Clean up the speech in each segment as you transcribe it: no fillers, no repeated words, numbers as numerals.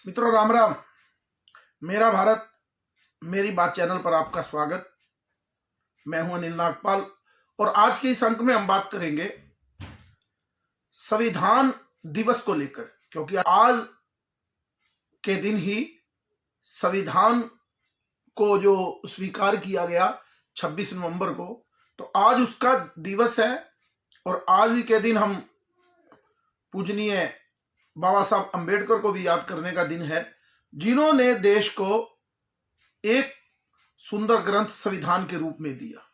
मित्रों, राम राम। मेरा भारत मेरी बात चैनल पर आपका स्वागत। मैं हूं अनिल नागपाल और आज के इस अंक में हम बात करेंगे संविधान दिवस को लेकर, क्योंकि आज के दिन ही संविधान को जो स्वीकार किया गया 26 नवंबर को, तो आज उसका दिवस है। और आज ही के दिन हम पूजनीय बाबा साहब अंबेडकर को भी याद करने का दिन है, जिन्होंने देश को एक सुंदर ग्रंथ संविधान के रूप में दिया।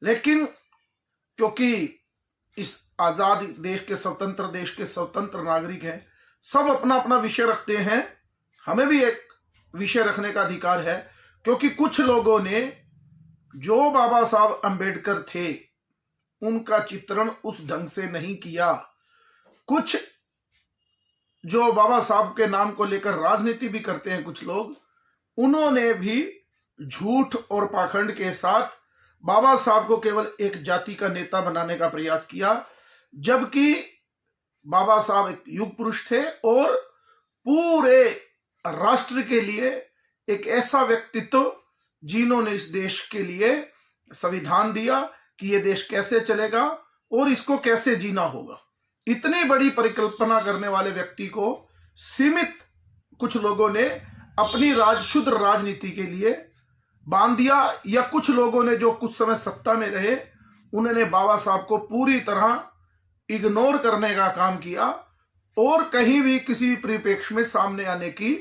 लेकिन क्योंकि इस आजाद देश के स्वतंत्र नागरिक हैं, सब अपना अपना विषय रखते हैं, हमें भी एक विषय रखने का अधिकार है। क्योंकि कुछ लोगों ने जो बाबा साहब अंबेडकर थे उनका चित्रण उस ढंग से नहीं किया। कुछ जो बाबा साहब के नाम को लेकर राजनीति भी करते हैं कुछ लोग, उन्होंने भी झूठ और पाखंड के साथ बाबा साहब को केवल एक जाति का नेता बनाने का प्रयास किया, जबकि बाबा साहब एक युग पुरुष थे और पूरे राष्ट्र के लिए एक ऐसा व्यक्तित्व जिन्होंने इस देश के लिए संविधान दिया कि ये देश कैसे चलेगा और इसको कैसे जीना होगा। इतनी बड़ी परिकल्पना करने वाले व्यक्ति को सीमित कुछ लोगों ने अपनी शुद्ध राजनीति के लिए बांध दिया, या कुछ लोगों ने जो कुछ समय सत्ता में रहे उन्होंने बाबा साहब को पूरी तरह इग्नोर करने का काम किया और कहीं भी किसी परिप्रेक्ष्य में सामने आने की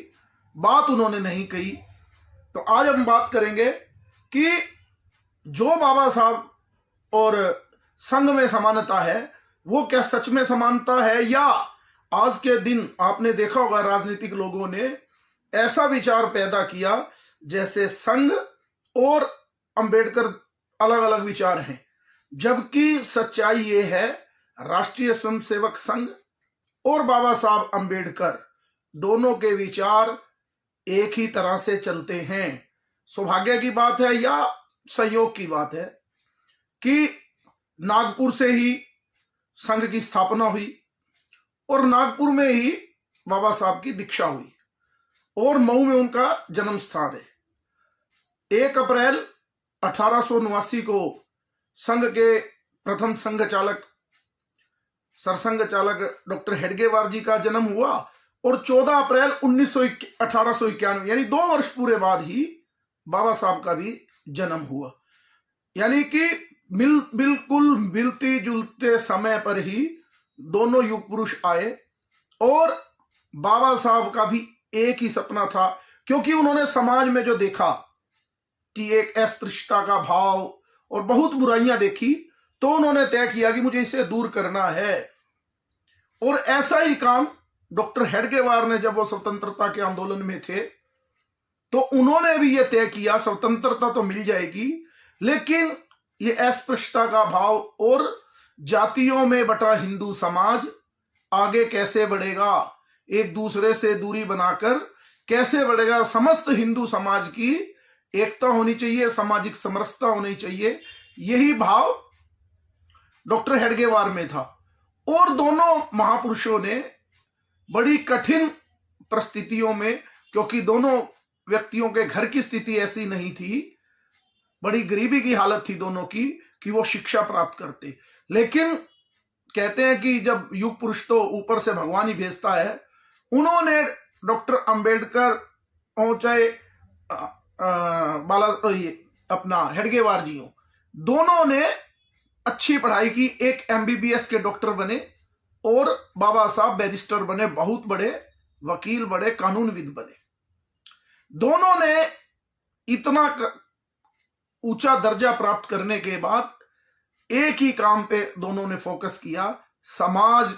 बात उन्होंने नहीं कही। तो आज हम बात करेंगे कि जो बाबा साहब और संघ में समानता है वो क्या सच में समानता है, या आज के दिन आपने देखा होगा राजनीतिक लोगों ने ऐसा विचार पैदा किया जैसे संघ और अंबेडकर अलग अलग विचार हैं। जबकि सच्चाई ये है, राष्ट्रीय स्वयंसेवक संघ और बाबा साहब अंबेडकर दोनों के विचार एक ही तरह से चलते हैं। सौभाग्य की बात है या संयोग की बात है कि नागपुर से ही संघ की स्थापना हुई और नागपुर में ही बाबा साहब की दीक्षा हुई और मऊ में उनका जन्म स्थान है। 1 अप्रैल 1889 को संघ के प्रथम सरसंघ चालक डॉक्टर हेडगेवार जी का जन्म हुआ और 14 अप्रैल 1891 यानी 2 वर्ष पूरे बाद ही बाबा साहब का भी जन्म हुआ। यानी कि बिल्कुल मिलते जुलते समय पर ही दोनों युग पुरुष आए और बाबा साहब का भी एक ही सपना था, क्योंकि उन्होंने समाज में जो देखा कि एक अस्पृश्यता का भाव और बहुत बुराइयां देखी, तो उन्होंने तय किया कि मुझे इसे दूर करना है। और ऐसा ही काम डॉक्टर हेडगेवार ने, जब वो स्वतंत्रता के आंदोलन में थे, तो उन्होंने भी ये तय किया स्वतंत्रता तो मिल जाएगी, लेकिन ये अस्पृश्यता का भाव और जातियों में बटा हिंदू समाज आगे कैसे बढ़ेगा, एक दूसरे से दूरी बनाकर कैसे बढ़ेगा। समस्त हिंदू समाज की एकता होनी चाहिए, सामाजिक समरसता होनी चाहिए, यही भाव डॉक्टर हेडगेवार में था। और दोनों महापुरुषों ने बड़ी कठिन परिस्थितियों में, क्योंकि दोनों व्यक्तियों के घर की स्थिति ऐसी नहीं थी, बड़ी गरीबी की हालत थी दोनों की, कि वो शिक्षा प्राप्त करते। लेकिन कहते हैं कि जब युग पुरुष तो ऊपर से भगवान ही भेजता है, उन्होंने डॉक्टर अंबेडकर चाहे अपना हेडगेवार जी हो, दोनों ने अच्छी पढ़ाई की। एक MBBS के डॉक्टर बने और बाबा साहब बैरिस्टर बने, बहुत बड़े वकील, बड़े कानूनविद बने। दोनों ने इतना ऊंचा दर्जा प्राप्त करने के बाद एक ही काम पे दोनों ने फोकस किया। समाज,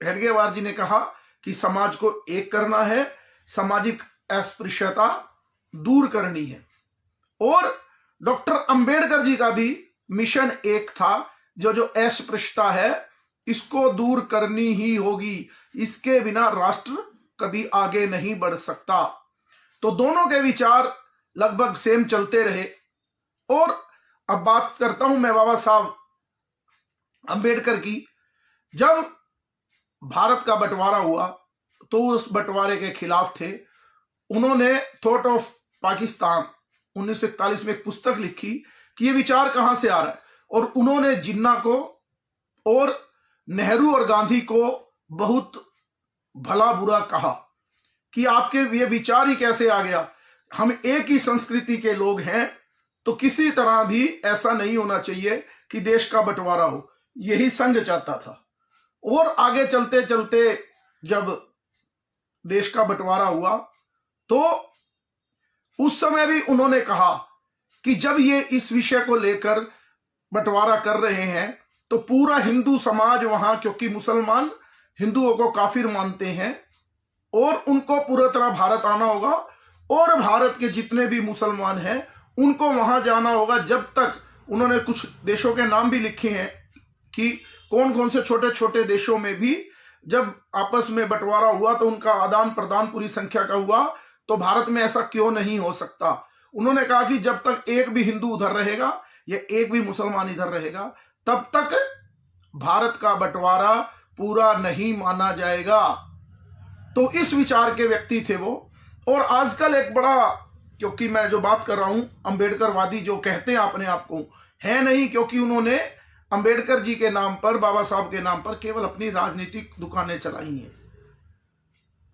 हेडगेवार जी ने कहा कि समाज को एक करना है, सामाजिक अस्पृश्यता दूर करनी है। और डॉक्टर अंबेडकर जी का भी मिशन एक था, जो अस्पृश्यता है इसको दूर करनी ही होगी, इसके बिना राष्ट्र कभी आगे नहीं बढ़ सकता। तो दोनों के विचार लगभग सेम चलते रहे। और अब बात करता हूं मैं बाबा साहब अंबेडकर की। जब भारत का बंटवारा हुआ तो उस बंटवारे के खिलाफ थे। उन्होंने थॉट ऑफ पाकिस्तान 1941 में एक पुस्तक लिखी कि ये विचार कहां से आ रहा है, और उन्होंने जिन्ना को और नेहरू और गांधी को बहुत भला बुरा कहा कि आपके ये विचार ही कैसे आ गया, हम एक ही संस्कृति के लोग हैं, तो किसी तरह भी ऐसा नहीं होना चाहिए कि देश का बंटवारा हो। यही संघ चाहता था। और आगे चलते चलते जब देश का बंटवारा हुआ तो उस समय भी उन्होंने कहा कि जब ये इस विषय को लेकर बंटवारा कर रहे हैं तो पूरा हिंदू समाज वहां, क्योंकि मुसलमान हिंदुओं को काफिर मानते हैं और उनको पूरी तरह भारत आना होगा, और भारत के जितने भी मुसलमान हैं उनको वहां जाना होगा। जब तक उन्होंने कुछ देशों के नाम भी लिखे हैं कि कौन कौन से छोटे छोटे देशों में भी जब आपस में बंटवारा हुआ तो उनका आदान प्रदान पूरी संख्या का हुआ, तो भारत में ऐसा क्यों नहीं हो सकता। उन्होंने कहा कि जब तक एक भी हिंदू उधर रहेगा या एक भी मुसलमान इधर रहेगा तब तक भारत का बंटवारा पूरा नहीं माना जाएगा। तो इस विचार के व्यक्ति थे वो। और आजकल एक बड़ा, क्योंकि मैं जो बात कर रहा हूं अंबेडकरवादी जो कहते हैं अपने आप को, है नहीं, क्योंकि उन्होंने अंबेडकर जी के नाम पर, बाबा साहब के नाम पर केवल अपनी राजनीतिक दुकानें चलाई हैं।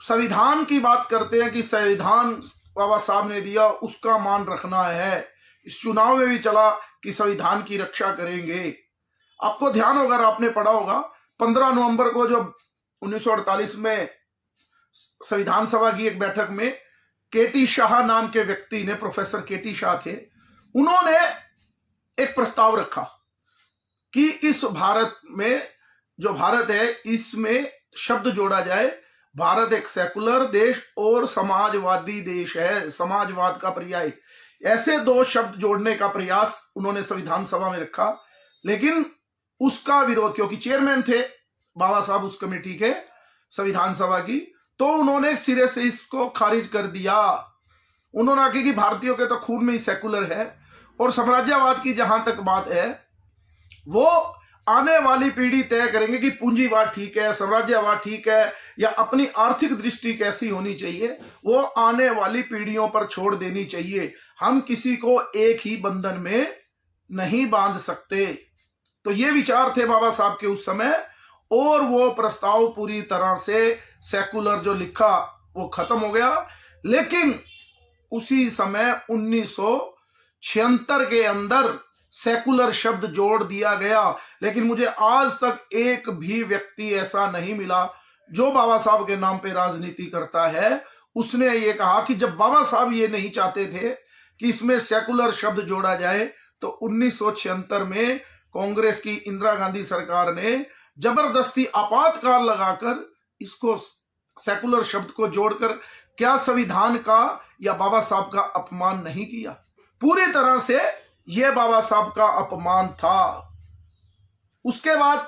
संविधान की बात करते हैं कि संविधान बाबा साहब ने दिया, उसका मान रखना है। इस चुनाव में भी चला कि संविधान की रक्षा करेंगे। आपको ध्यान होगा, आपने पढ़ा होगा 15 नवंबर को जब 1948 में संविधान सभा की एक बैठक में केटी शाह नाम के व्यक्ति ने, प्रोफेसर केटी शाह थे, उन्होंने एक प्रस्ताव रखा कि इस भारत में, जो भारत है, इसमें शब्द जोड़ा जाए, भारत एक सेकुलर देश और समाजवादी देश है, समाजवाद का पर्याय। ऐसे दो शब्द जोड़ने का प्रयास उन्होंने संविधान सभा में रखा, लेकिन उसका विरोध, क्योंकि चेयरमैन थे बाबा साहब उस कमेटी के संविधान सभा की, तो उन्होंने सिरे से इसको खारिज कर दिया। उन्होंने कहा कि भारतीयों के तो खून में ही सेकुलर है, और साम्राज्यवाद की जहां तक बात है वो आने वाली पीढ़ी तय करेंगे कि पूंजीवाद ठीक है, साम्राज्यवाद ठीक है, या अपनी आर्थिक दृष्टि कैसी होनी चाहिए, वो आने वाली पीढ़ियों पर छोड़ देनी चाहिए। हम किसी को एक ही बंधन में नहीं बांध सकते। तो ये विचार थे बाबा साहब के उस समय, और वो प्रस्ताव पूरी तरह से सेकुलर जो लिखा वो खत्म हो गया। लेकिन उसी समय 1976 के अंदर सेकुलर शब्द जोड़ दिया गया। लेकिन मुझे आज तक एक भी व्यक्ति ऐसा नहीं मिला जो बाबा साहब के नाम पे राजनीति करता है, उसने ये कहा कि जब बाबा साहब ये नहीं चाहते थे कि इसमें सेकुलर शब्द जोड़ा जाए, तो 1976 में कांग्रेस की इंदिरा गांधी सरकार ने जबरदस्ती आपातकाल लगाकर इसको, सेकुलर शब्द को जोड़कर, क्या संविधान का या बाबा साहब का अपमान नहीं किया? पूरी तरह से यह बाबा साहब का अपमान था। उसके बाद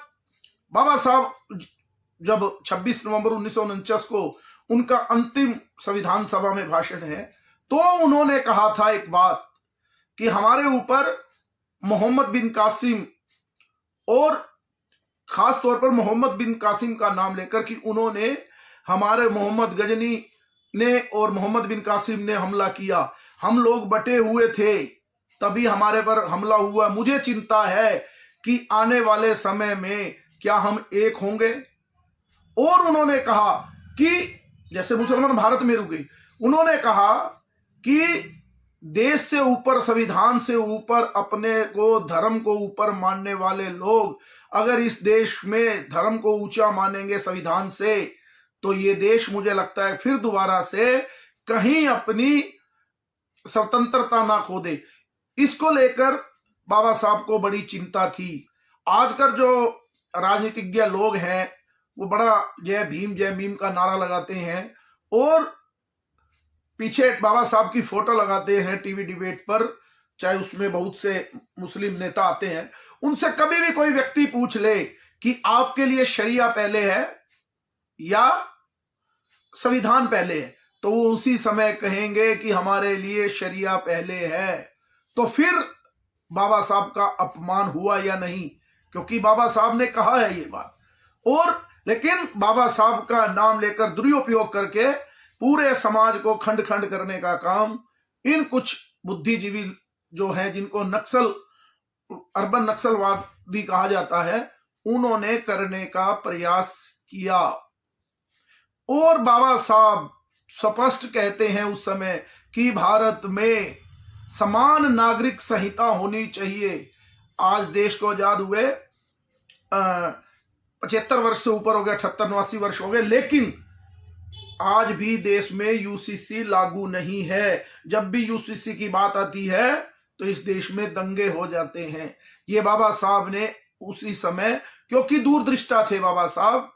बाबा साहब जब 26 नवंबर 1949 को उनका अंतिम संविधान सभा में भाषण है, तो उन्होंने कहा था एक बात कि हमारे ऊपर मोहम्मद बिन कासिम, और खास तौर पर मोहम्मद बिन कासिम का नाम लेकर कि उन्होंने हमारे मोहम्मद गजनी ने और मोहम्मद बिन कासिम ने हमला किया, हम लोग बटे हुए थे तभी हमारे पर हमला हुआ। मुझे चिंता है कि आने वाले समय में क्या हम एक होंगे। और उन्होंने कहा कि जैसे मुसलमान भारत में रुके, उन्होंने कहा कि देश से ऊपर, संविधान से ऊपर, अपने को, धर्म को ऊपर मानने वाले लोग अगर इस देश में धर्म को ऊंचा मानेंगे संविधान से, तो ये देश मुझे लगता है फिर दोबारा से कहीं अपनी स्वतंत्रता ना खो दे। इसको लेकर बाबा साहब को बड़ी चिंता थी। आजकल जो राजनीतिज्ञ लोग हैं वो बड़ा जय भीम जय मीम का नारा लगाते हैं और पीछे बाबा साहब की फोटो लगाते हैं टीवी डिबेट पर, चाहे उसमें बहुत से मुस्लिम नेता आते हैं। उनसे कभी भी कोई व्यक्ति पूछ ले कि आपके लिए शरिया पहले है या संविधान पहले है, तो वो उसी समय कहेंगे कि हमारे लिए शरिया पहले है। तो फिर बाबा साहब का अपमान हुआ या नहीं? क्योंकि बाबा साहब ने कहा है ये बात। और लेकिन बाबा साहब का नाम लेकर दुरुपयोग करके पूरे समाज को खंड खंड करने का काम इन कुछ बुद्धिजीवी जो हैं, जिनको नक्सल अर्बन नक्सलवादी कहा जाता है, उन्होंने करने का प्रयास किया। और बाबा साहब स्पष्ट कहते हैं उस समय कि भारत में समान नागरिक संहिता होनी चाहिए। आज देश को आजाद हुए 75 वर्ष से ऊपर हो गया, 78-79 वर्ष हो गए, लेकिन आज भी देश में यूसीसी लागू नहीं है। जब भी यूसीसी की बात आती है तो इस देश में दंगे हो जाते हैं। ये बाबा साहब ने उसी समय, क्योंकि दूरदृष्टा थे बाबा साहब,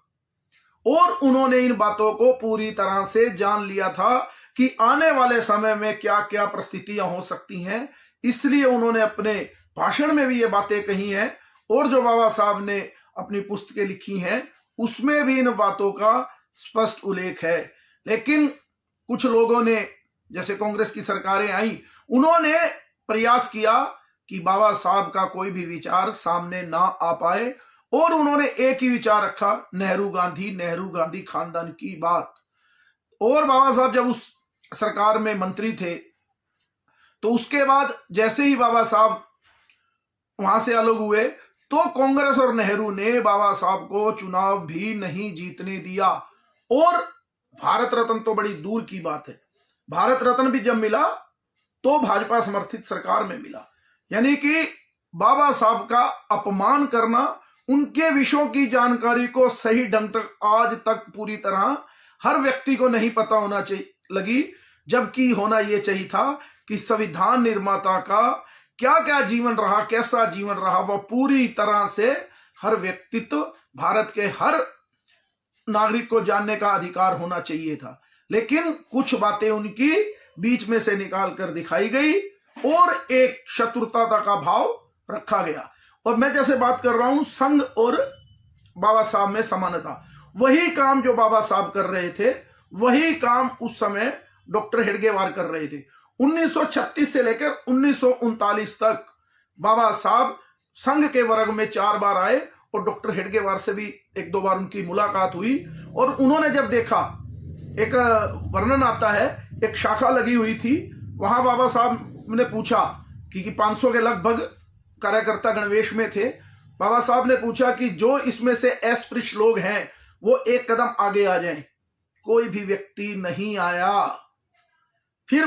और उन्होंने इन बातों को पूरी तरह से जान लिया था कि आने वाले समय में क्या क्या परिस्थितियां हो सकती हैं। इसलिए उन्होंने अपने भाषण में भी ये बातें कही हैं, और जो बाबा साहब ने अपनी पुस्तकें लिखी हैं उसमें भी इन बातों का स्पष्ट उल्लेख है। लेकिन कुछ लोगों ने, जैसे कांग्रेस की सरकारें आई, उन्होंने प्रयास किया कि बाबा साहब का कोई भी विचार सामने ना आ पाए, और उन्होंने एक ही विचार रखा, नेहरू गांधी खानदान की बात। और बाबा साहब जब उस सरकार में मंत्री थे तो उसके बाद जैसे ही बाबा साहब वहां से अलग हुए तो कांग्रेस और नेहरू ने बाबा साहब को चुनाव भी नहीं जीतने दिया। और भारत रत्न तो बड़ी दूर की बात है, भारत रत्न भी जब मिला तो भाजपा समर्थित सरकार में मिला। यानी कि बाबा साहब का अपमान करना, उनके विषयों की जानकारी को सही ढंग तक आज तक पूरी तरह हर व्यक्ति को नहीं पता होना चाहिए लगी, जबकि होना यह चाहिए था कि संविधान निर्माता का क्या क्या जीवन रहा, कैसा जीवन रहा, वह पूरी तरह से हर व्यक्तित्व, भारत के हर नागरिक को जानने का अधिकार होना चाहिए था। लेकिन कुछ बातें उनकी बीच में से निकाल कर दिखाई गई और एक शत्रुता का भाव रखा गया। और मैं जैसे बात कर रहा हूं संघ और बाबा साहब में समानता, वही काम जो बाबा साहब कर रहे थे वही काम उस समय डॉक्टर हेडगेवार कर रहे थे। 1936 से लेकर 1939 तक बाबा साहब संघ के वर्ग में 4 बार आए, और डॉक्टर हेडगेवार से भी 1-2 बार उनकी मुलाकात हुई। और उन्होंने जब देखा, एक वर्णन आता है, एक शाखा लगी हुई थी, वहां बाबा साहब ने पूछा कि 500 के लगभग कार्यकर्ता गणवेश में थे। बाबा साहब ने पूछा कि जो इसमें से अस्पृश्य लोग हैं वो एक कदम आगे आ जाएं। कोई भी व्यक्ति नहीं आया। फिर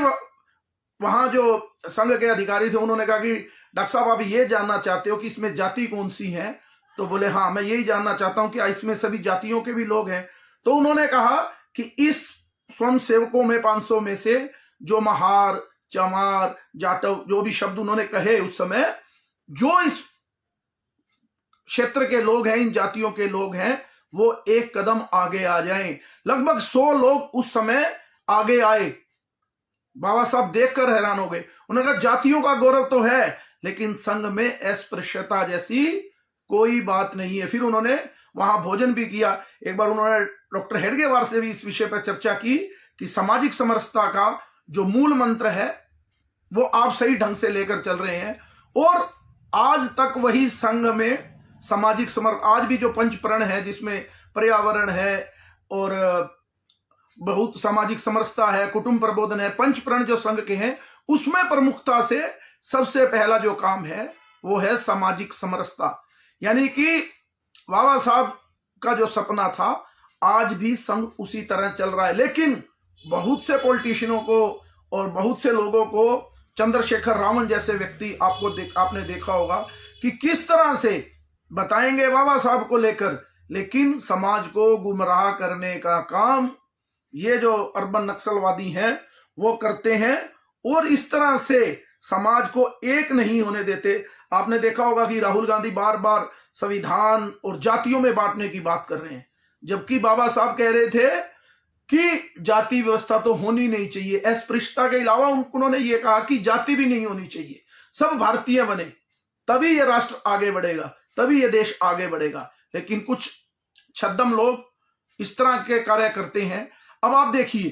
वहां जो संघ के अधिकारी थे उन्होंने कहा कि डॉक्टर साहब आप ये जानना चाहते हो कि इसमें जाति कौन सी है? तो बोले हाँ, मैं यही जानना चाहता हूं कि इसमें सभी जातियों के भी लोग हैं। तो उन्होंने कहा कि इस स्वयं सेवकों में 500 में से जो महार, चमार, जाटव, जो भी शब्द उन्होंने कहे उस समय, जो इस क्षेत्र के लोग हैं, इन जातियों के लोग हैं, वो एक कदम आगे आ जाएं। लगभग 100 लोग उस समय आगे आए। बाबा साहब देखकर हैरान हो गए। उन्होंने कहा जातियों का गौरव तो है, लेकिन संघ में अस्पृश्यता जैसी कोई बात नहीं है। फिर उन्होंने वहां भोजन भी किया। एक बार उन्होंने डॉक्टर हेडगेवार से भी इस विषय पर चर्चा की कि सामाजिक समरसता का जो मूल मंत्र है वो आप सही ढंग से लेकर चल रहे हैं, और आज तक वही संघ में सामाजिक आज भी जो पंचप्रण है, जिसमें पर्यावरण है और बहुत सामाजिक समरसता है, कुटुंब प्रबोधन है, पंचप्रण जो संघ के हैं, उसमें प्रमुखता से सबसे पहला जो काम है वो है सामाजिक समरसता। यानी कि बाबा साहब का जो सपना था आज भी संघ उसी तरह चल रहा है। लेकिन बहुत से पॉलिटिशियनों को और बहुत से लोगों को, चंद्रशेखर रावण जैसे व्यक्ति आपने देखा होगा कि किस तरह से बताएंगे बाबा साहब को लेकर, लेकिन समाज को गुमराह करने का काम ये जो अर्बन नक्सलवादी हैं वो करते हैं, और इस तरह से समाज को एक नहीं होने देते। आपने देखा होगा कि राहुल गांधी बार बार संविधान और जातियों में बांटने की बात कर रहे हैं, जबकि बाबा साहब कह रहे थे कि जाति व्यवस्था तो होनी नहीं चाहिए। अस्पृश्यता के अलावा उन्होंने ये कहा कि जाति भी नहीं होनी चाहिए, सब भारतीय बने, तभी ये राष्ट्र आगे बढ़ेगा, तभी ये देश आगे बढ़ेगा। लेकिन कुछ छद्म लोग इस तरह के कार्य करते हैं। अब आप देखिए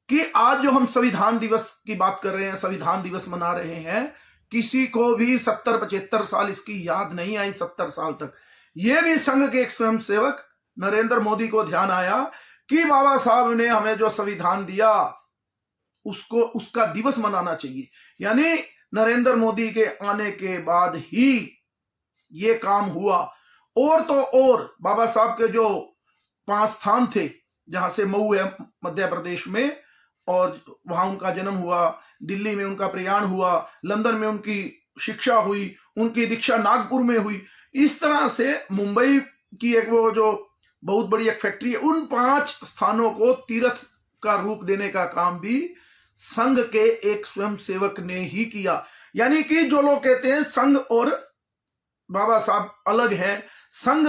कि आज जो हम संविधान दिवस की बात कर रहे हैं, संविधान दिवस मना रहे हैं, किसी को भी 70-75 साल इसकी याद नहीं आई, 70 साल तक। ये भी संघ के एक स्वयंसेवक नरेंद्र मोदी को ध्यान आया कि बाबा साहब ने हमें जो संविधान दिया उसको उसका दिवस मनाना चाहिए। यानी नरेंद्र मोदी के आने के बाद ही ये काम हुआ। और तो और बाबा साहब के जो 5 स्थान थे, जहां से मऊ है मध्य प्रदेश में, और वहां उनका जन्म हुआ, दिल्ली में उनका प्रयाण हुआ, लंदन में उनकी शिक्षा हुई, उनकी दीक्षा नागपुर में हुई, इस तरह से मुंबई की एक वो जो बहुत बड़ी एक फैक्ट्री है, उन 5 स्थानों को तीर्थ का रूप देने का काम भी संघ के एक स्वयं सेवक ने ही किया। यानी कि जो लोग कहते हैं संघ और बाबा साहब अलग हैं, संघ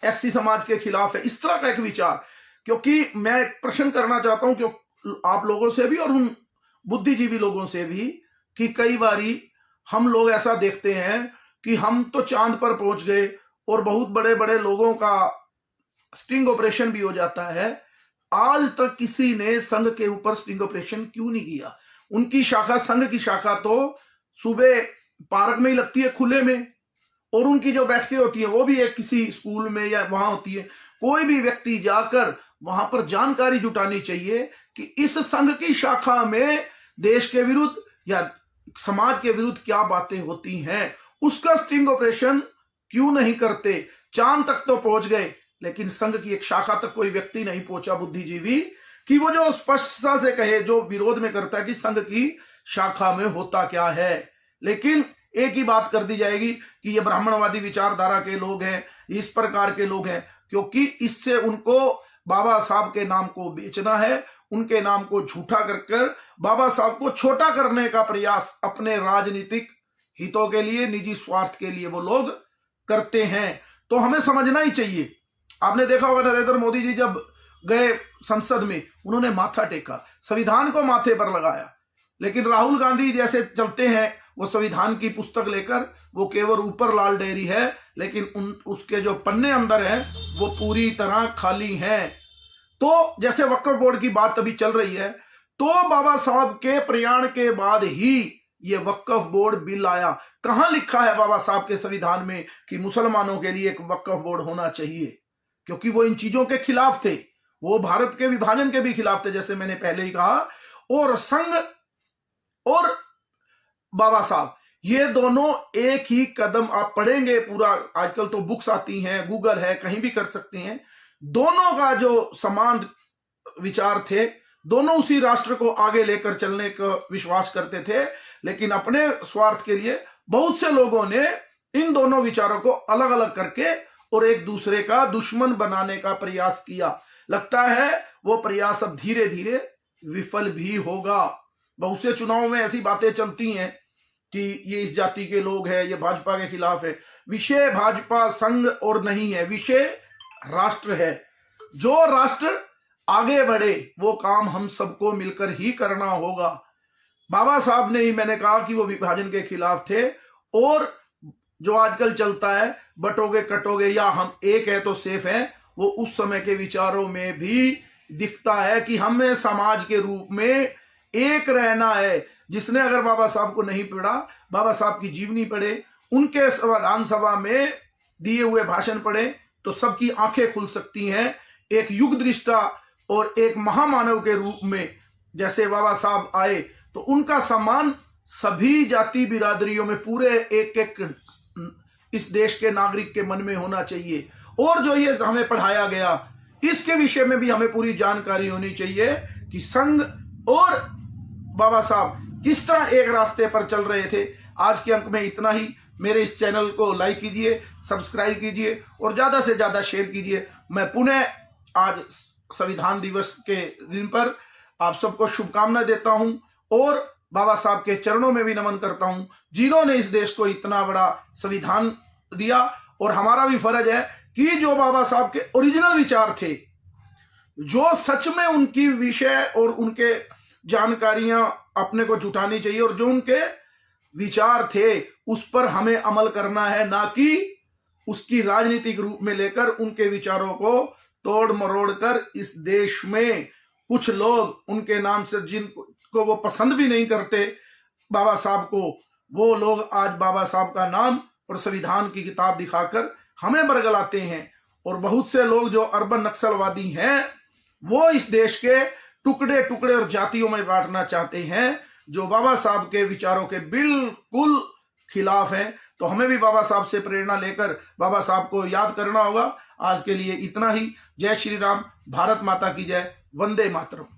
एससी समाज के खिलाफ है, इस तरह का एक विचार, क्योंकि मैं एक प्रश्न करना चाहता हूं कि आप लोगों से भी और उन बुद्धिजीवी लोगों से भी, कि कई बारी हम लोग ऐसा देखते हैं कि हम तो चांद पर पहुंच गए और बहुत बड़े बड़े लोगों का स्टिंग ऑपरेशन भी हो जाता है, आज तक किसी ने संघ के ऊपर स्टिंग ऑपरेशन क्यों नहीं किया? उनकी शाखा, संघ की शाखा तो सुबह पार्क में ही लगती है खुले में, और उनकी जो बैठकें होती है वो भी एक किसी स्कूल में या वहां होती है। कोई भी व्यक्ति जाकर वहां पर जानकारी जुटानी चाहिए कि इस संघ की शाखा में देश के विरुद्ध या समाज के विरुद्ध क्या बातें होती हैं, उसका स्टिंग ऑपरेशन क्यों नहीं करते? चांद तक तो पहुंच गए, लेकिन संघ की एक शाखा तक कोई व्यक्ति नहीं पहुंचा बुद्धिजीवी, कि वो जो स्पष्टता से कहे, जो विरोध में करता है कि संघ की शाखा में होता क्या है। लेकिन एक ही बात कर दी जाएगी कि ये ब्राह्मणवादी विचारधारा के लोग हैं, इस प्रकार के लोग हैं, क्योंकि इससे उनको बाबा साहब के नाम को बेचना है, उनके नाम को झूठा कर बाबा साहब को छोटा करने का प्रयास अपने राजनीतिक हितों के लिए, निजी स्वार्थ के लिए वो लोग करते हैं। तो हमें समझना ही चाहिए। आपने देखा होगा नरेंद्र मोदी जी जब गए संसद में, उन्होंने माथा टेका, संविधान को माथे पर लगाया। लेकिन राहुल गांधी जैसे चलते हैं, वो संविधान की पुस्तक लेकर, वो केवल ऊपर लाल डायरी है, लेकिन उसके जो पन्ने अंदर हैं वो पूरी तरह खाली हैं। तो जैसे वक्फ बोर्ड की बात अभी चल रही है, तो बाबा साहब के प्रयाण के बाद ही ये वक्फ बोर्ड बिल आया। कहां लिखा है बाबा साहब के संविधान में कि मुसलमानों के लिए एक वक्फ बोर्ड होना चाहिए? क्योंकि वो इन चीजों के खिलाफ थे, वो भारत के विभाजन के भी खिलाफ थे, जैसे मैंने पहले ही कहा। और संघ और बाबा साहब, ये दोनों एक ही कदम, आप पढ़ेंगे पूरा, आजकल तो बुक्स आती हैं, गूगल है, कहीं भी कर सकते हैं। दोनों का जो समान विचार थे, दोनों उसी राष्ट्र को आगे लेकर चलने का विश्वास करते थे, लेकिन अपने स्वार्थ के लिए बहुत से लोगों ने इन दोनों विचारों को अलग अलग करके और एक दूसरे का दुश्मन बनाने का प्रयास किया। लगता है वो प्रयास अब धीरे धीरे विफल भी होगा। बहुत से चुनाव में ऐसी बातें चलती हैं कि ये इस जाति के लोग हैं, ये भाजपा के खिलाफ है। विषय भाजपा संघ और नहीं है, विषय राष्ट्र है। जो राष्ट्र आगे बढ़े वो काम हम सबको मिलकर ही करना होगा। बाबा साहब ने ही, मैंने कहा कि वो विभाजन के खिलाफ थे, और जो आजकल चलता है बटोगे कटोगे या हम एक है तो सेफ है, वो उस समय के विचारों में भी दिखता है कि हमें समाज के रूप में एक रहना है। जिसने अगर बाबा साहब को नहीं पढ़ा, बाबा साहब की जीवनी पढ़े, उनके संविधान सभा में दिए हुए भाषण पढ़े, तो सबकी आंखें खुल सकती हैं। एक युग दृष्टा और एक महामानव के रूप में जैसे बाबा साहब आए, तो उनका सम्मान सभी जाति बिरादरियों में, पूरे एक एक इस देश के नागरिक के मन में होना चाहिए। और जो ये हमें पढ़ाया गया, इसके विषय में भी हमें पूरी जानकारी होनी चाहिए कि संघ और बाबा साहब किस तरह एक रास्ते पर चल रहे थे। आज के अंक में इतना ही। मेरे इस चैनल को लाइक कीजिए, सब्सक्राइब कीजिए और ज्यादा से ज्यादा शेयर कीजिए। मैं पुनः आज संविधान दिवस के दिन पर आप सबको शुभकामनाएं देता हूं और बाबा साहब के चरणों में भी नमन करता हूं, जिन्होंने इस देश को इतना बड़ा संविधान दिया। और हमारा भी फर्ज है कि जो बाबा साहब के ओरिजिनल विचार थे, जो सच में उनकी विषय और उनके जानकारियां अपने को जुटानी चाहिए, और जो उनके विचार थे उस पर हमें अमल करना है, ना कि उसकी राजनीतिक रूप में लेकर उनके विचारों को तोड़ मरोड़ कर इस देश में कुछ लोग उनके नाम से, जिनको वो पसंद भी नहीं करते बाबा साहब को, वो लोग आज बाबा साहब का नाम और संविधान की किताब दिखाकर हमें बरगलाते हैं। और बहुत से लोग जो अर्बन नक्सलवादी हैं वो इस देश के टुकड़े टुकड़े और जातियों में बांटना चाहते हैं, जो बाबा साहब के विचारों के बिल्कुल खिलाफ हैं। तो हमें भी बाबा साहब से प्रेरणा लेकर बाबा साहब को याद करना होगा। आज के लिए इतना ही। जय श्री राम, भारत माता की जय, वंदे मातरम।